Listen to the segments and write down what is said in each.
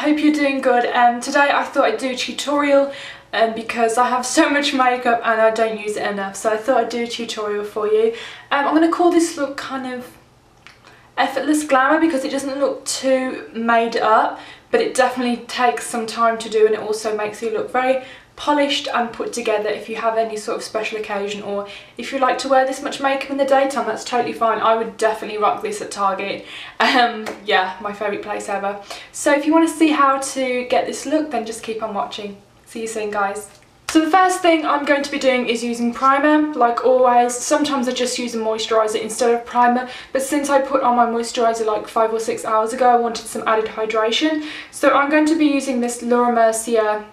hope you're doing good. Today I thought I'd do a tutorial because I have so much makeup and I don't use it enough, so I thought I'd do a tutorial for you. I'm going to call this look kind of effortless glamour because it doesn't look too made up, but it definitely takes some time to do, and it also makes you look very polished and put together if you have any sort of special occasion, or if you like to wear this much makeup in the daytime, that's totally fine. I would definitely rock this at Target. Yeah, my favourite place ever. So if you want to see how to get this look, then just keep on watching. See you soon, guys. So the first thing I'm going to be doing is using primer, like always. Sometimes I just use a moisturiser instead of primer, but since I put on my moisturiser like 5 or 6 hours ago, I wanted some added hydration. So I'm going to be using this Laura Mercier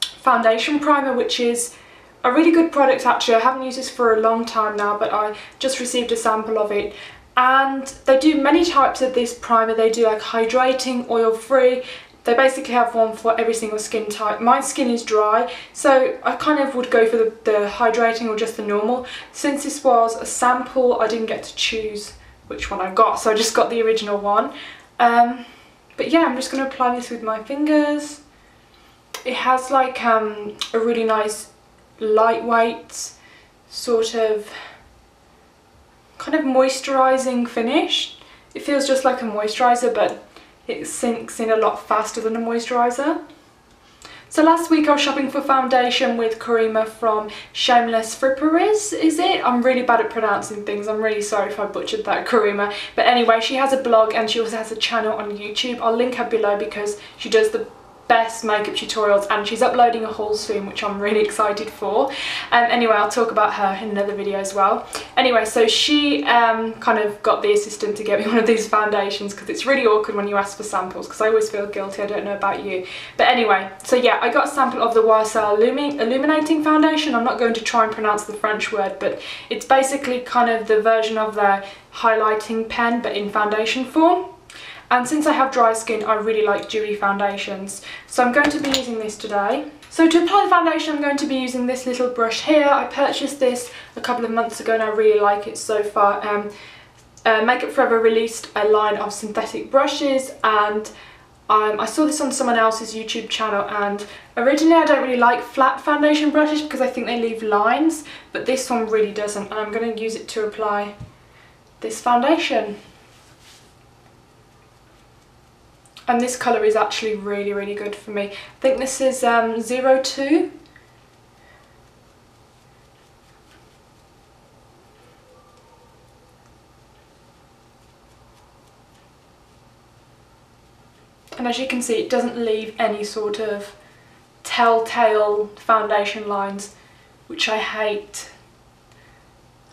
foundation primer, which is a really good product actually. I haven't used this for a long time now, but I just received a sample of it. And they do many types of this primer. They do like hydrating, oil-free. They basically have one for every single skin type. My skin is dry, so I kind of would go for the hydrating or just the normal. Since this was a sample, I didn't get to choose which one I got, so I just got the original one. But yeah, I'm just going to apply this with my fingers. It has like a really nice lightweight sort of kind of moisturising finish. It feels just like a moisturiser, but it sinks in a lot faster than a moisturiser. So last week I was shopping for foundation with Karima from Shameless Fripperies, is it? I'm really bad at pronouncing things. I'm really sorry if I butchered that, Karima. But anyway, she has a blog and she also has a channel on YouTube. I'll link her below because she does the best makeup tutorials, and she's uploading a haul soon, which I'm really excited for. Anyway, I'll talk about her in another video as well. Anyway, so she kind of got the assistant to get me one of these foundations because it's really awkward when you ask for samples, because I always feel guilty. I don't know about you, but anyway, so yeah, I got a sample of the YSL Illuminating foundation. I'm not going to try and pronounce the French word, but it's basically kind of the version of their highlighting pen but in foundation form. And since I have dry skin, I really like dewy foundations. So I'm going to be using this today. So to apply the foundation, I'm going to be using this little brush here. I purchased this a couple of months ago and I really like it so far. Makeup Forever released a line of synthetic brushes, and I saw this on someone else's YouTube channel, and originally I don't really like flat foundation brushes because I think they leave lines, but this one really doesn't, and I'm going to use it to apply this foundation. And this colour is actually really, really good for me. I think this is 02. And as you can see, it doesn't leave any sort of telltale foundation lines, which I hate.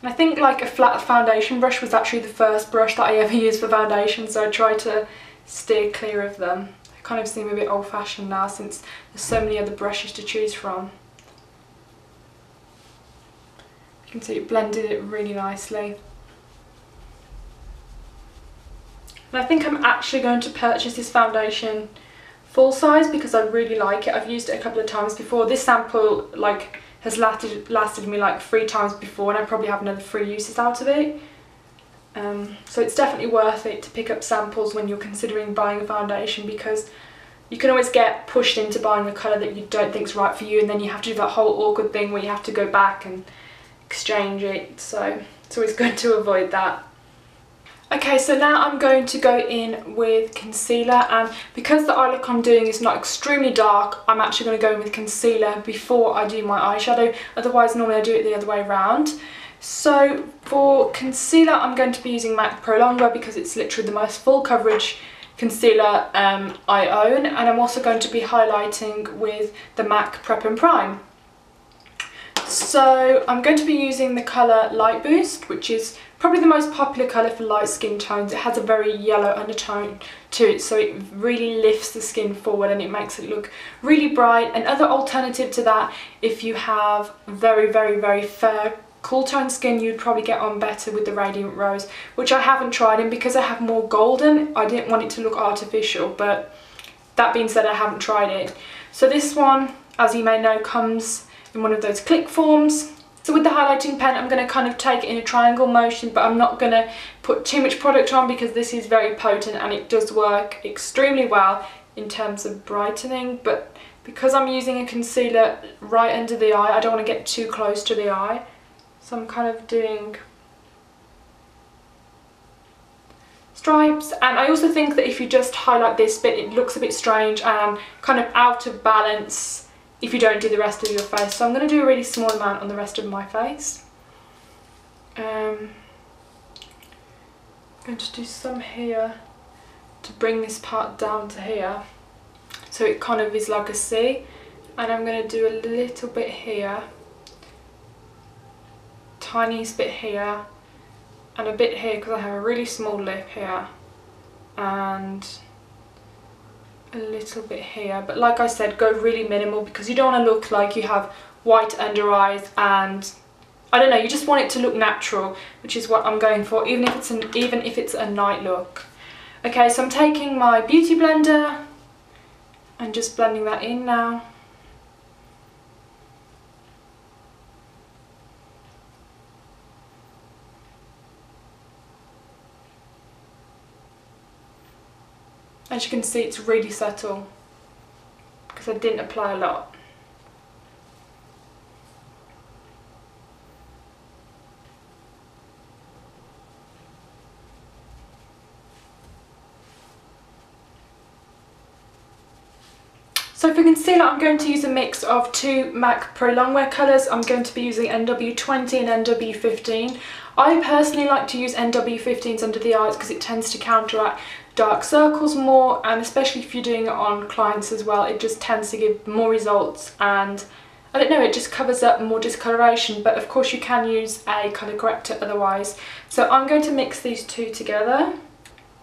And I think like a flat foundation brush was actually the first brush that I ever used for foundation, so I tried to steer clear of them. They kind of seem a bit old-fashioned now since there's so many other brushes to choose from. You can see it blended it really nicely. And I think I'm actually going to purchase this foundation full size because I really like it. I've used it a couple of times before. This sample like has lasted me like 3 times before, and I probably have another 3 uses out of it. So it's definitely worth it to pick up samples when you're considering buying a foundation, because you can always get pushed into buying a colour that you don't think's right for you, and then you have to do that whole awkward thing where you have to go back and exchange it, so it's always good to avoid that. Okay, so now I'm going to go in with concealer, and because the eye look I'm doing is not extremely dark, I'm actually going to go in with concealer before I do my eyeshadow. Otherwise normally I do it the other way around. So for concealer, I'm going to be using MAC Pro Longwear because it's literally the most full coverage concealer I own, and I'm also going to be highlighting with the MAC Prep and Prime. So I'm going to be using the colour Light Boost, which is probably the most popular colour for light skin tones. It has a very yellow undertone to it, so it really lifts the skin forward and it makes it look really bright. Another alternative to that, if you have very, very, very fair cool tone skin, you'd probably get on better with the Radiant Rose, which I haven't tried, and because I have more golden, I didn't want it to look artificial, but that being said, I haven't tried it. So this one, as you may know, comes in one of those click forms. So with the highlighting pen, I'm going to kind of take it in a triangle motion, but I'm not going to put too much product on because this is very potent and it does work extremely well in terms of brightening, but because I'm using a concealer right under the eye, I don't want to get too close to the eye. So I'm kind of doing stripes, and I also think that if you just highlight this bit, it looks a bit strange and kind of out of balance if you don't do the rest of your face. So I'm going to do a really small amount on the rest of my face. I'm going to do some here to bring this part down to here, so it kind of is like a C, and I'm going to do a little bit here, tiniest bit here, and a bit here because I have a really small lip here, and a little bit here. But like I said, go really minimal because you don't want to look like you have white under eyes, and I don't know, you just want it to look natural, which is what I'm going for, even if it's a night look. Okay, so I'm taking my beauty blender and just blending that in now. As you can see, it's really subtle because I didn't apply a lot. So for concealer, I'm going to use a mix of two MAC Pro Longwear colours. I'm going to be using NW20 and NW15. I personally like to use NW15s under the eyes because it tends to counteract dark circles more, and especially if you're doing it on clients as well, it just tends to give more results, and I don't know, it just covers up more discoloration. But of course you can use a colour corrector otherwise. So I'm going to mix these two together.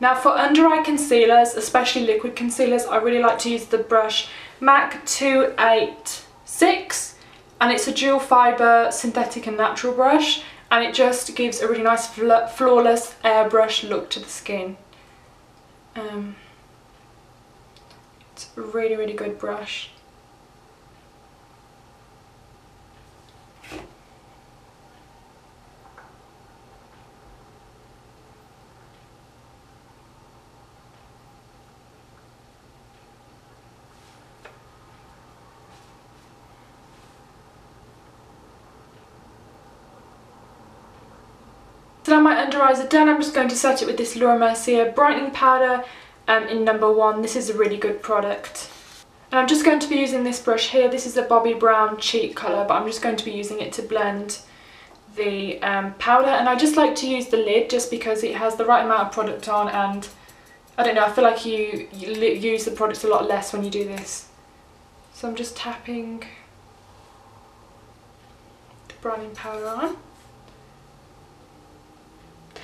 Now for under eye concealers, especially liquid concealers, I really like to use the brush MAC 286, and it's a dual fibre synthetic and natural brush, and it just gives a really nice flawless airbrush look to the skin. It's a really, really good brush. So now my under eyes are done, I'm just going to set it with this Laura Mercier brightening powder in number 1. This is a really good product. And I'm just going to be using this brush here. This is a Bobbi Brown cheek colour, but I'm just going to be using it to blend the powder. And I just like to use the lid just because it has the right amount of product on, and I don't know, I feel like you use the product a lot less when you do this. So I'm just tapping the brightening powder on.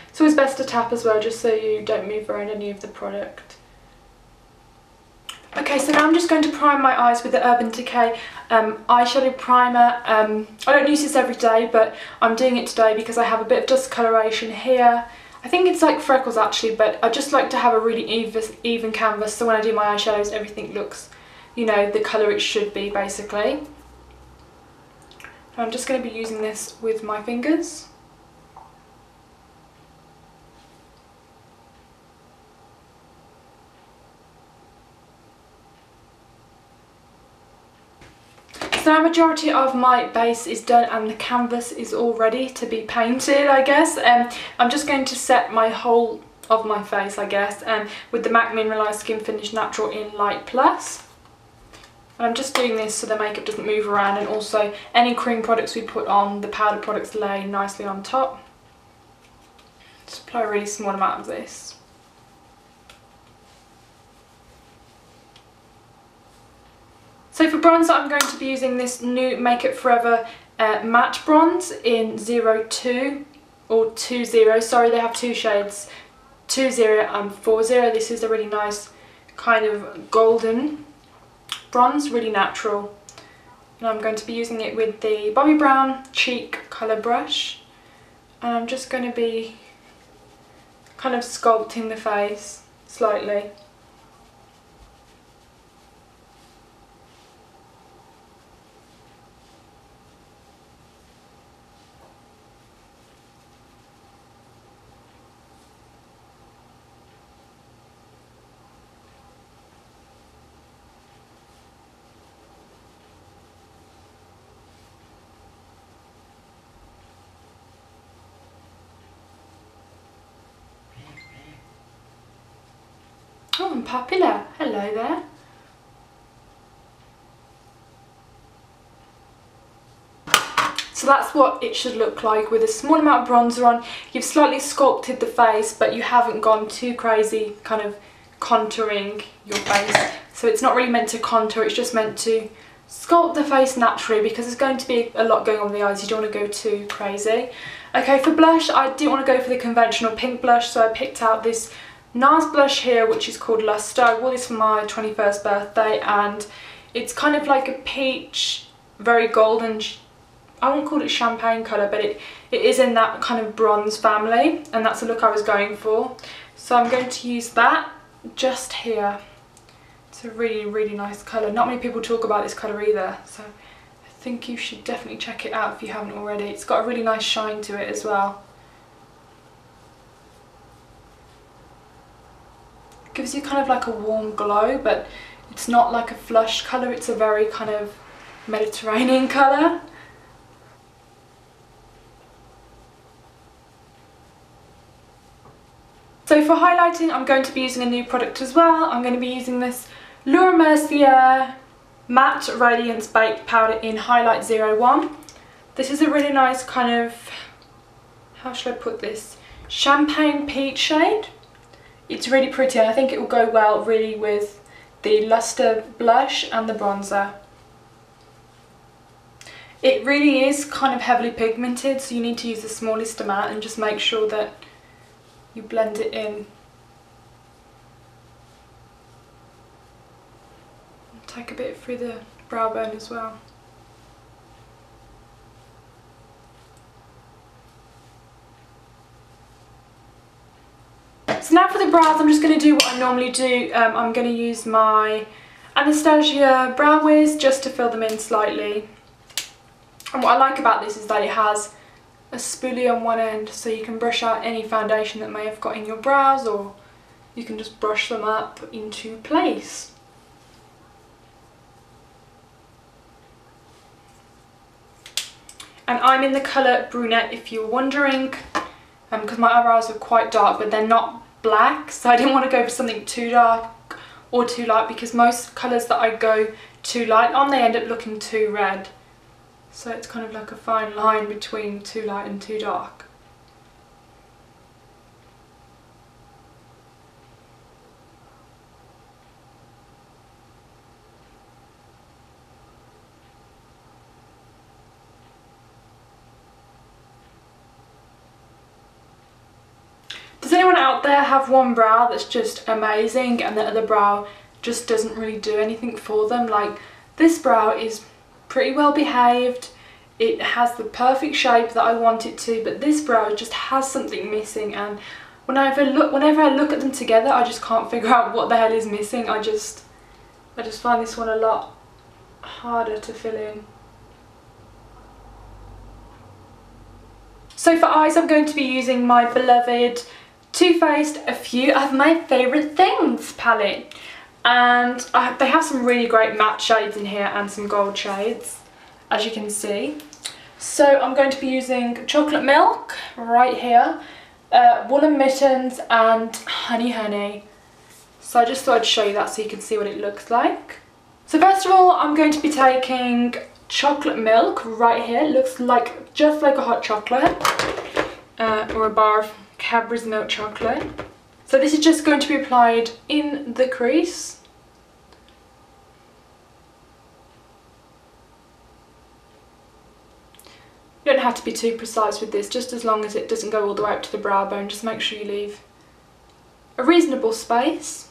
It's always best to tap as well, just so you don't move around any of the product. Okay, so now I'm just going to prime my eyes with the Urban Decay Eyeshadow Primer. I don't use this every day, but I'm doing it today because I have a bit of discoloration here. I think it's like freckles actually, but I just like to have a really even canvas, so when I do my eyeshadows everything looks, you know, the colour it should be basically. And I'm just going to be using this with my fingers. So now majority of my base is done and the canvas is all ready to be painted, I guess. I'm just going to set my whole of my face, I guess, with the MAC Mineralized Skin Finish Natural in Light Plus. And I'm just doing this so the makeup doesn't move around, and also any cream products we put on, the powder products lay nicely on top. Just apply a really small amount of this. So for bronzer, I'm going to be using this new Make Up Forever matte bronze in 02 or 20. Sorry, they have two shades, 20 and 40. This is a really nice kind of golden bronze, really natural. And I'm going to be using it with the Bobbi Brown cheek colour brush. And I'm just going to be kind of sculpting the face slightly. Oh, I'm popular. Hello there. So that's what it should look like with a small amount of bronzer on. You've slightly sculpted the face, but you haven't gone too crazy kind of contouring your face. So it's not really meant to contour, it's just meant to sculpt the face naturally, because there's going to be a lot going on with the eyes. You don't want to go too crazy. Okay, for blush, I didn't want to go for the conventional pink blush, so I picked out this NARS blush here, which is called Luster. I wore this for my 21st birthday, and it's kind of like a peach, very golden, I won't call it champagne colour, but it is in that kind of bronze family, and that's the look I was going for. So I'm going to use that just here. It's a really, really nice colour. Not many people talk about this colour either, so I think you should definitely check it out if you haven't already. It's got a really nice shine to it as well. It gives you kind of like a warm glow, but it's not like a flush colour, it's a very kind of Mediterranean colour. So for highlighting, I'm going to be using a new product as well. I'm going to be using this Laura Mercier Matte Radiance Baked Powder in Highlight 01. This is a really nice kind of, how should I put this, champagne peach shade. It's really pretty, and I think it will go well really with the Luster blush and the bronzer. It really is kind of heavily pigmented, so you need to use the smallest amount and just make sure that you blend it in. Take a bit through the brow bone as well. So now for the brows, I'm just going to do what I normally do. I'm going to use my Anastasia Brow Wiz just to fill them in slightly. And what I like about this is that it has a spoolie on one end, so you can brush out any foundation that may have got in your brows, or you can just brush them up into place. And I'm in the colour Brunette, if you're wondering, because my eyebrows are quite dark, but they're not black, so I didn't want to go for something too dark or too light, because most colours that I go too light on, they end up looking too red. So it's kind of like a fine line between too light and too dark. Does anyone out there have one brow that's just amazing and the other brow just doesn't really do anything for them? Like, this brow is pretty well behaved, it has the perfect shape that I want it to, but this brow just has something missing, and whenever I look at them together, I just can't figure out what the hell is missing. I just find this one a lot harder to fill in. So for eyes, I'm going to be using my beloved Too Faced A Few of My Favourite Things palette, and they have some really great matte shades in here and some gold shades, as you can see. So I'm going to be using Chocolate Milk right here, Woolen Mittens and Honey. So I just thought I'd show you that so you can see what it looks like. So first of all, I'm going to be taking Chocolate Milk right here. It looks like just like a hot chocolate, or a bar of Cadbury's milk chocolate. So this is just going to be applied in the crease. You don't have to be too precise with this, just as long as it doesn't go all the way up to the brow bone. Just make sure you leave a reasonable space.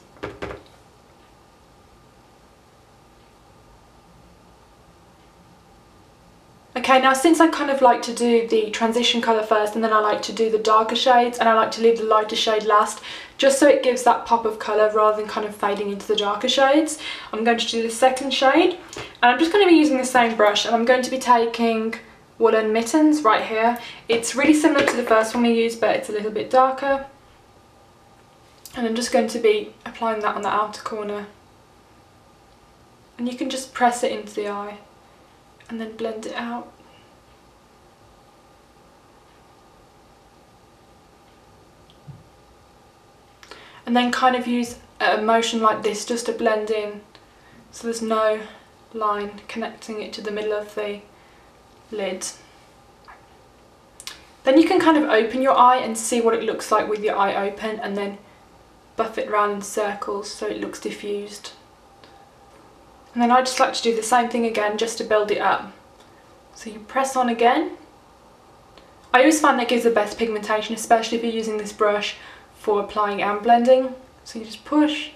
Okay, now since I kind of like to do the transition colour first, and then I like to do the darker shades, and I like to leave the lighter shade last, just so it gives that pop of colour rather than kind of fading into the darker shades, I'm going to do the second shade. And I'm just going to be using the same brush, and I'm going to be taking Woolen Mittens right here. It's really similar to the first one we used, but it's a little bit darker. And I'm just going to be applying that on the outer corner. And you can just press it into the eye and then blend it out. And then kind of use a motion like this just to blend in, so there's no line connecting it to the middle of the lid. Then you can kind of open your eye and see what it looks like with your eye open, and then buff it around in circles so it looks diffused. And then I just like to do the same thing again just to build it up. So you press on again. I always find that gives the best pigmentation, especially if you're using this brush for applying and blending. So you just push,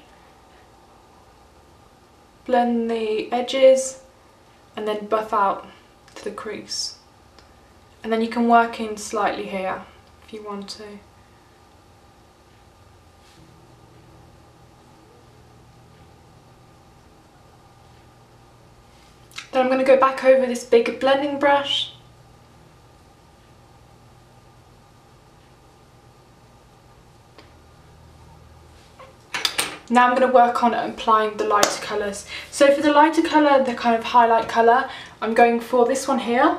blend the edges, and then buff out to the crease. And then you can work in slightly here if you want to. Then I'm going to go back over this big blending brush. Now I'm going to work on applying the lighter colours. So for the lighter colour, the kind of highlight colour, I'm going for this one here,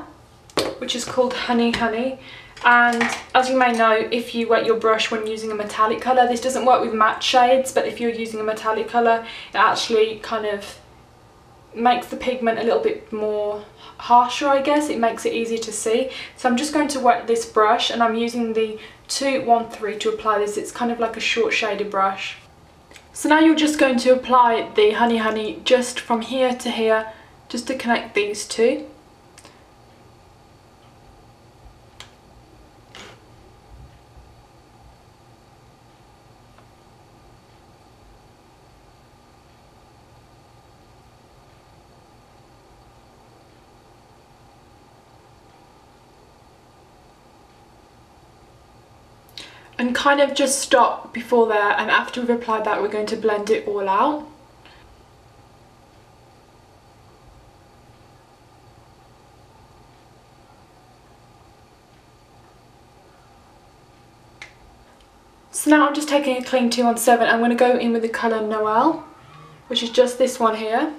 which is called Honey Honey. And as you may know, if you wet your brush when using a metallic colour, this doesn't work with matte shades, but if you're using a metallic colour, it actually kind of makes the pigment a little bit more harsher, I guess. It makes it easier to see. So I'm just going to wet this brush, and I'm using the 213 to apply this. It's kind of like a short shaded brush. So now you're just going to apply the Honey Honey just from here to here, just to connect these two. And kind of just stop before there, and after we've applied that, we're going to blend it all out. So now I'm just taking a clean 217. I'm going to go in with the colour Noel, which is just this one here.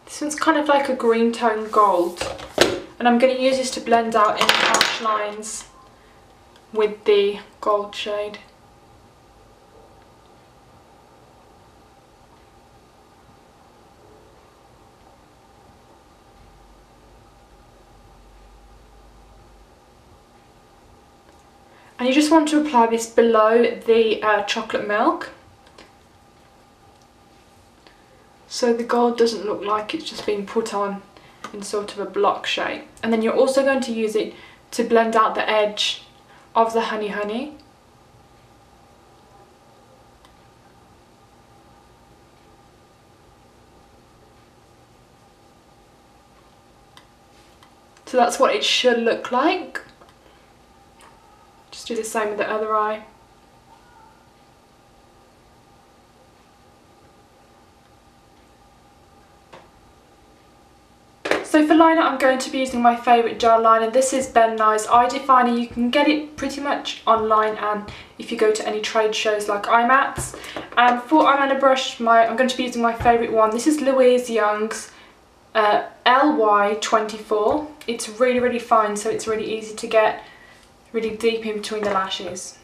This one's kind of like a green tone gold, and I'm going to use this to blend out any harsh lines with the gold shade. And you just want to apply this below the chocolate milk, so the gold doesn't look like it's just been put on in sort of a block shape. And then you're also going to use it to blend out the edge of the Honey Honey. So that's what it should look like. Just do the same with the other eye. So for liner, I'm going to be using my favourite gel liner. This is Ben Nye's Eye Definer. You can get it pretty much online, and if you go to any trade shows like IMATS. And for eyeliner brush, I'm going to be using my favourite one. This is Louise Young's LY24. It's really, really fine, so it's really easy to get really deep in between the lashes.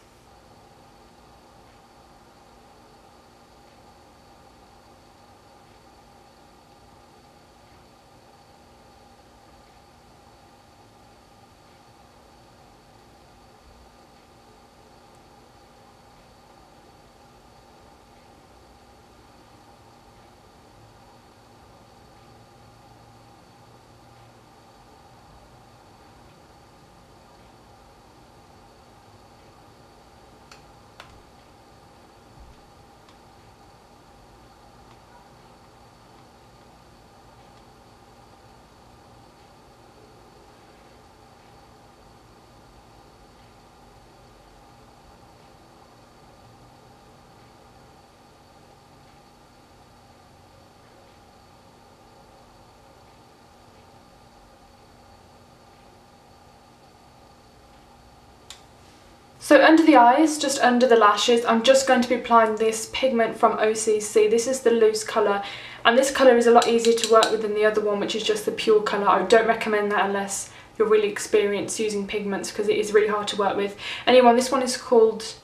So under the eyes, just under the lashes, I'm just going to be applying this pigment from OCC. This is the loose colour, and this colour is a lot easier to work with than the other one, which is just the pure colour. I don't recommend that unless you're really experienced using pigments, because it is really hard to work with. Anyway, this one is called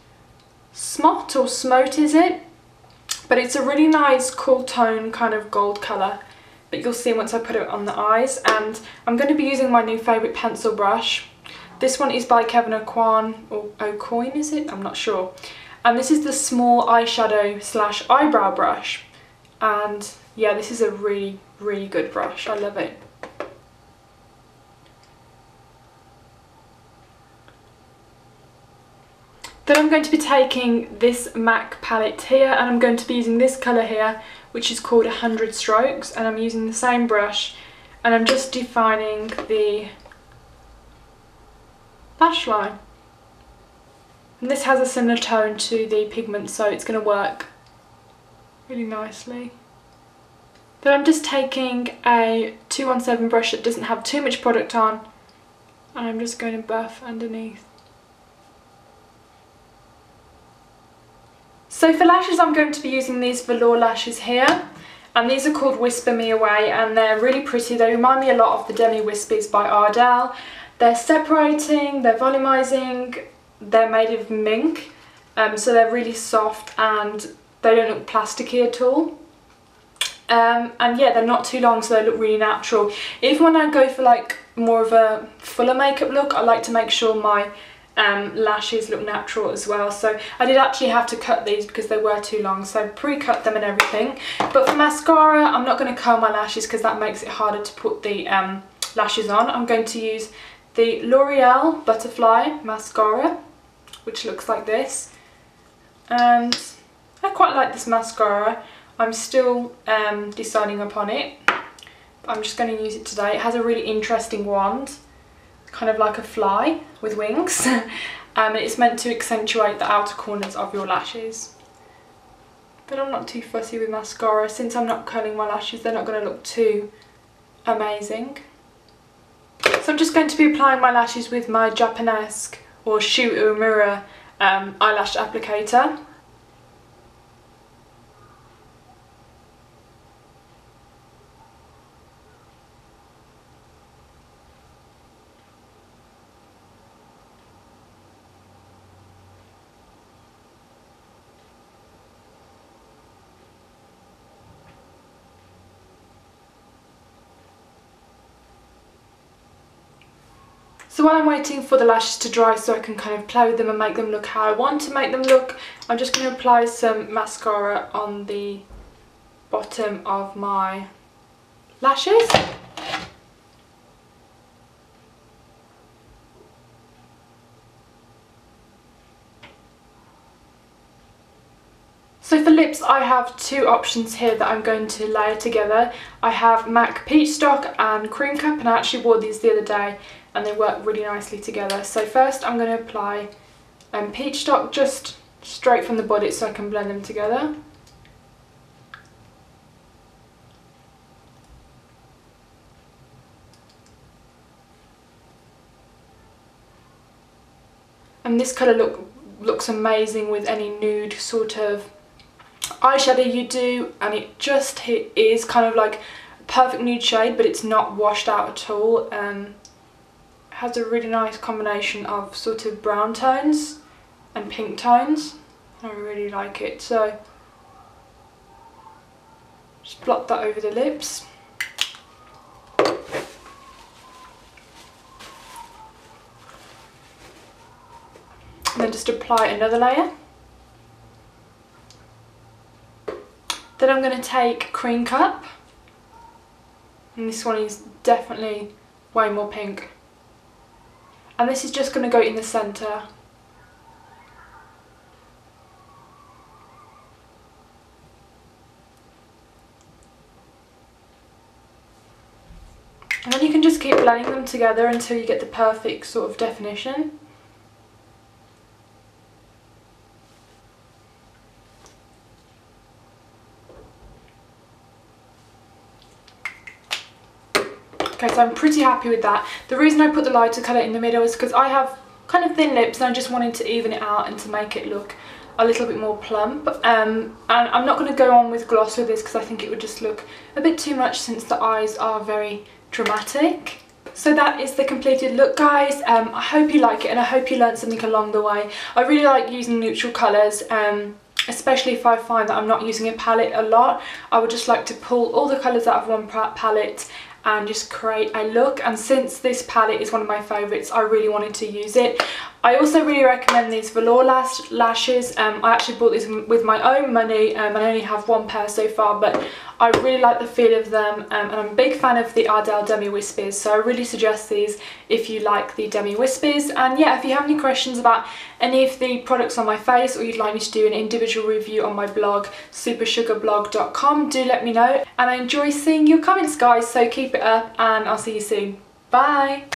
Smot or Smote, is it? But it's a really nice cool tone kind of gold colour, but you'll see once I put it on the eyes. And I'm going to be using my new favourite pencil brush. This one is by Kevin Aucoin, or Aucoin is it? I'm not sure. And this is the small eyeshadow / eyebrow brush. And yeah, this is a really, really good brush. I love it. Then I'm going to be taking this MAC palette here, and I'm going to be using this colour here, which is called 100 Strokes, and I'm using the same brush, and I'm just defining the lash line. And this has a similar tone to the pigment, so it's going to work really nicely. Then I'm just taking a 217 brush that doesn't have too much product on, and I'm just going to buff underneath. So for lashes, I'm going to be using these velour lashes here, and these are called Whisper Me Away, and they're really pretty. They remind me a lot of the Demi Wispies by Ardell. They're separating, they're volumizing, they're made of mink, so they're really soft and they don't look plasticky at all. And yeah, they're not too long, so they look really natural. Even when I go for like more of a fuller makeup look, I like to make sure my lashes look natural as well. So I did actually have to cut these because they were too long, so I pre-cut them and everything. But for mascara, I'm not going to curl my lashes because that makes it harder to put the lashes on. I'm going to use the L'Oreal Butterfly mascara, which looks like this, and I quite like this mascara. I'm still deciding upon it, but I'm just going to use it today. It has a really interesting wand, kind of like a fly with wings, and it's meant to accentuate the outer corners of your lashes. But I'm not too fussy with mascara. Since I'm not curling my lashes, they're not going to look too amazing. So I'm just going to be applying my lashes with my Japanesque or Shu Uemura eyelash applicator. So while I'm waiting for the lashes to dry so I can kind of play with them and make them look how I want to make them look, I'm just going to apply some mascara on the bottom of my lashes. So for lips, I have two options here that I'm going to layer together. I have MAC Peach Stock and Cream Cup, and I actually wore these the other day and they work really nicely together. So first I'm going to apply Peach Stock just straight from the body so I can blend them together. And this colour looks amazing with any nude sort of eyeshadow you do, and it just is kind of like a perfect nude shade, but it's not washed out at all. It has a really nice combination of sort of brown tones and pink tones. I really like it. So just blot that over the lips. And then just apply another layer. Then I'm going to take Cream Cup, and this one is definitely way more pink. And this is just going to go in the centre. And then you can just keep blending them together until you get the perfect sort of definition. Okay, so I'm pretty happy with that. The reason I put the lighter colour in the middle is because I have kind of thin lips and I just wanted to even it out and to make it look a little bit more plump. And I'm not going to go on with gloss with this because I think it would just look a bit too much since the eyes are very dramatic. So that is the completed look, guys. I hope you like it and I hope you learned something along the way. I really like using neutral colours. especially if I find that I'm not using a palette a lot. I would just like to pull all the colours out of one palette and just create a look, and since this palette is one of my favourites, I really wanted to use it. I also really recommend these velour lashes. I actually bought these with my own money, and I only have one pair so far, but I really like the feel of them, and I'm a big fan of the Ardell Demi Wispers, so I really suggest these if you like the Demi Wispers. And yeah, if you have any questions about any of the products on my face, or you'd like me to do an individual review on my blog, supersugarblog.com, do let me know. And I enjoy seeing your comments, guys, so keep it up, and I'll see you soon. Bye!